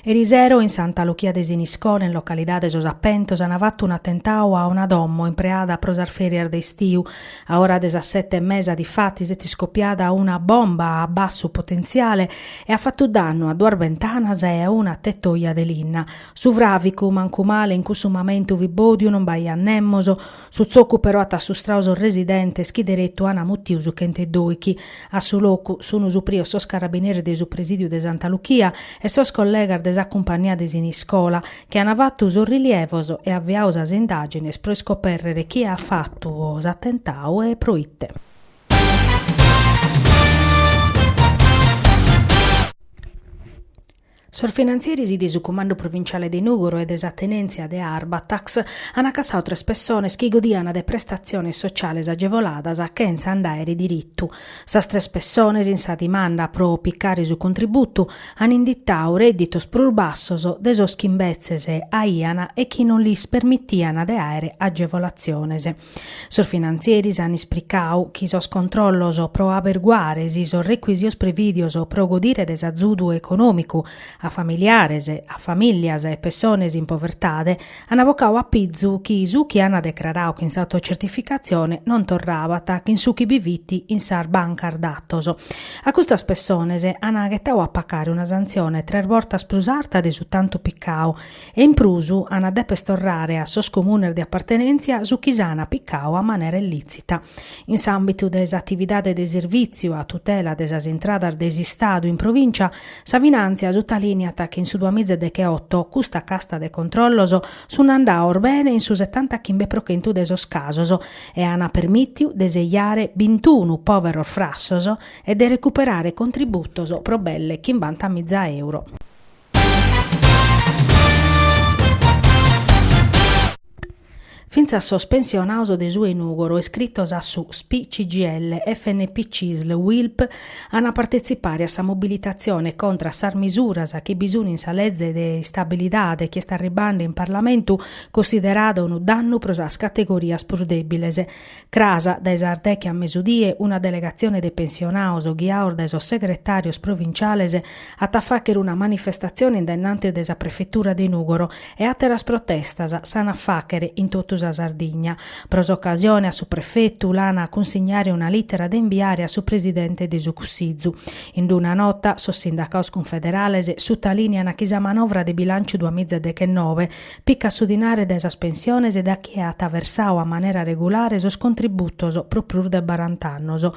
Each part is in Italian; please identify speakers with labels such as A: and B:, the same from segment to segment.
A: Erisero in Santa Lucia de Siniscone, in località de Sosapentos, hanno fatto un attentato a una dommo in preada a prosar ferier de stiu. A ora 17:30 di fatti si è scoppiata una bomba a basso potenziale e ha fatto danno a due ventanas e a una tettoia dell'inna. Su Vravicu, manco male, in questo momento vi bodio non vai a nemmoso, su zocco però a su strauso residente schideretto ana muttiusu kente doichi. A su locu sono su prio sos carabinieri de su presidio de Santa Lucia e sos collega des accompagnades in scuola che hanno fatto sul rilievo e avviato as indagini per scoprire chi ha fatto os attentao e proitte. Sorfinanzieri di su comando provinciale di Nugoro e des attenenzia de Arbatax hanno accassato 3 persone che godiano de prestazioni sociali agevoladas a Kenza andare diritto. Sas 3 persone in sa dimanda pro piccare su contributo hanno indittato reddito sprurbassos de sos chimbezzese a Iana e chi non li permittiano de aere agevolazione. Sorfinanzieri hanno ispricau chi sos controllos pro averguare si sos requisios previdios pro godire des azudu economico a familiares, a famiglias e persones in povertade, hanno avocau a pizzu chi su chi hanno declarau che in sa autocertificazione non torrava tac in su chi bivitti in sar bancar dattoso. A questas persones hanno aghettau a pagare una sanzione 3 volte sprusarta de su tanto piccau e in prusu hanno depes torrare a sos comuner di appartenenzia su chi s'hanno piccau a maniera illicita. In s'ambito des attividades de servizio a tutela des as intradas des istadu in provincia, s'avinanzia su linea che in su 2018 custa casta de controlloso sun andau bene in su 70 chimbe prochentu de sos casos e hanno permittiu de seiare 21 poveros frassos e de recuperare contributos pro belle €50.000. Finza sospensionato de su Nugoro iscrittos a su SPI CGL, FNP CISL, WILP hanno partecipare a sa mobilitazione contra sar misuras che bisogna in sa legge de stabilidade che sta arribando in Parlamento considerado un danno pro sas categorias pur debiles. Crasa da esardecchia a mesudie una delegazione de pensionaos ghiaur da esos segretarios provinciales a taffacher una manifestazione indennante desa prefettura di Nugoro e a teras protestas s'hanno affachere in tutto a Sardigna. Pros occasione a su prefetto l'ana a consegnare una lettera da inviare a su presidente de su Cussizzu. In una nota, sos sindacaos confederales sottolineano che sa manovra de bilancio 2019 picca su dinare de esas pensiones e da chi ha versau a maniera regolare sos contributos pro plur de 40 annos.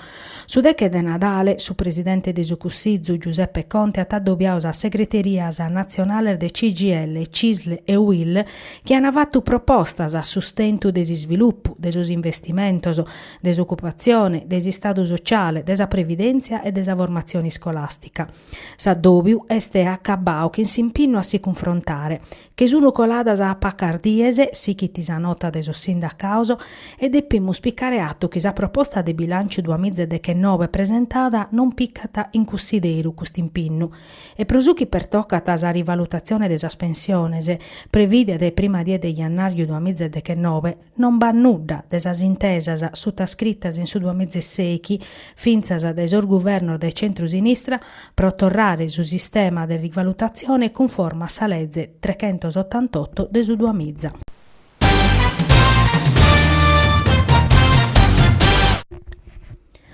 A: Su deche de Nadale, su presidente de su Cussizzu Giuseppe Conte ha addobbiato a segreterias nazionale de CGL, CISL e UIL che hanno fatto propostas a sustento desi sviluppo, desos investimentos, desoccupazione, desi stato sociale, desa previdenza e desa formazione scolastica. S'addobiu este accabau che si impinno a si confrontare, che sono coladas a pacardiese, si chi ti sa nota desos sindacauso, e deppimus piccare atto che sa proposta de bilancio 2019 presentata non piccata in consideru quest'impinno, e prosuchi per toccata sa rivalutazione desa pensiones, previde de prima die de jannaio 2019 non va nuda desas intesas sottoscrittas in su 2016 finzas desor governo del centro-sinistra pro torrare su sistema de rivalutazione conforme a sa legge 388 de su 2000.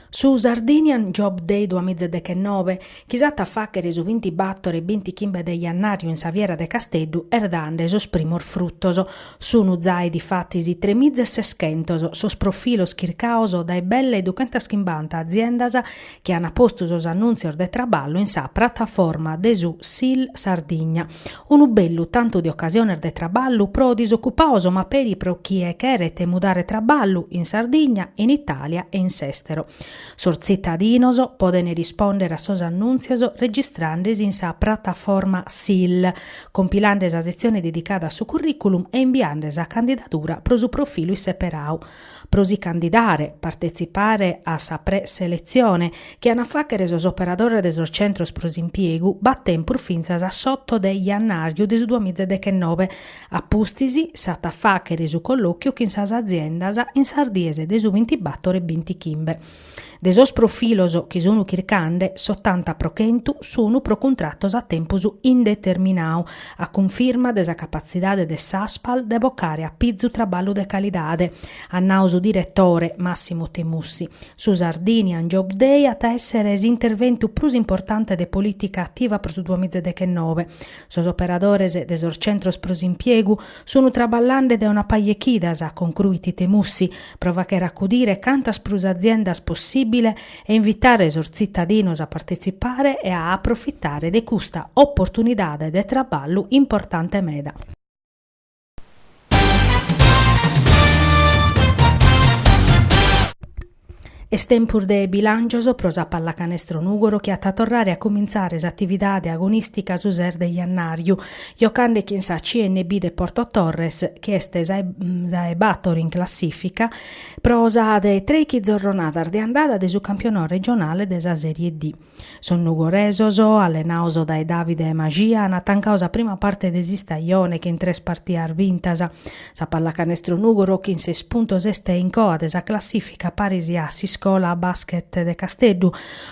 A: Su Sardinian Job Day 2019, chisata facchere su 20 battore e 20 chimbe de jannario in Saviera de Casteddu erdande sos primor fruttoso. Sono zai di fattisi 3.600 sos profilos chircaoso dai belle e 250 aziendas che hanno posto sos annunzios de traballo in sa piattaforma de su SIL Sardigna. Un bello tanto di occasione de traballo pro disoccupaoso ma peri pro chi è cherete mudare traballo in Sardegna, in Italia e in s'estero. Sos cittadinos poden rispondere a sos annunzios registrandesi in sa piattaforma SIL, compilando sa sezione dedicata a su curriculum e inviando sa candidatura pro su profilo separau. Pro si candidare, partecipare a sa preselezione, che hanno facchere sos operadores de sos centros pro s'impiegu, batten pur finzas a sotto de jannario de su 2019, appustisi sa facchere su colloquio che in sas aziendas in sardiese de su 20 battore 20 chimbe. De sos profilos chi sono chircande, 80 pro chentu sono pro contrattos a tempus indeterminau, a conferma desa capacidade de s'Aspal de boccare a pizzu traballu de calidade, a nausu direttore Massimo Temussi. Su Sardinian Job Day at essere interventu plus importante de politica attiva pro su 2019. Sos operadores de sos centros pros impiegu sono traballande de una paiechidas, a concluiti Temussi, prova che raccudire cantas prus aziendas possibile e invitare sos cittadinos a partecipare e a approfittare de custa opportunidade de traballu importante meda. Estempur de bilangios pro sa pallacanestro Nugoro che a tornare a cominciare s'attividade agonistica su ser de Iannariu, giocando chi sa CNB de Porto Torres, che este saebator in classifica, pro sa de 3 giornate di andata de su campionato regionale de sa Serie D. Son nugoresoso, allenaoso dai Davide e Magia, ana tancausa prima parte de stagione che in 3 partite vintasa. Sa pallacanestro Nugoro che in 6 puntos este in coa de sa classifica parisi a scola a basket de Casteddu,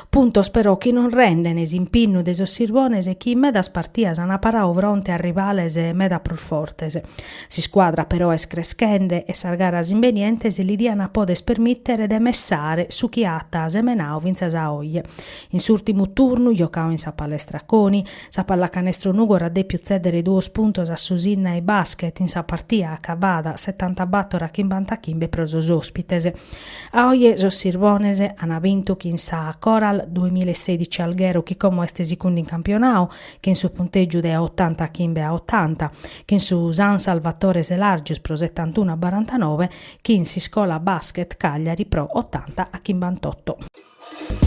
A: puntos però chi non rende nesimpinnu de sos sirbones e chi meda partias ana parau fronte a rivales e meda pro fortes. Si squadra però es crescende e sargaras invenientes li diana podes permittere de messare su chi atta semenau vinza sa oie. In s'ultimu turnu giocau in sa palestra Coni, sa pallacanestro Nugoro de più cedere 2 puntos a Susinna e basket in sa partia acabada 70 battora chimbanta chimbe pro sos ospites. A oie sos Sirvonese hanno vinto chi in sa Coral 2016 Alghero chi come este secondo in campionao, che in su punteggio de 80 chimbe a 80, che in su San Salvatore Selargius pro 71 a 49, chi in si scola basket Cagliari pro 80 a 58.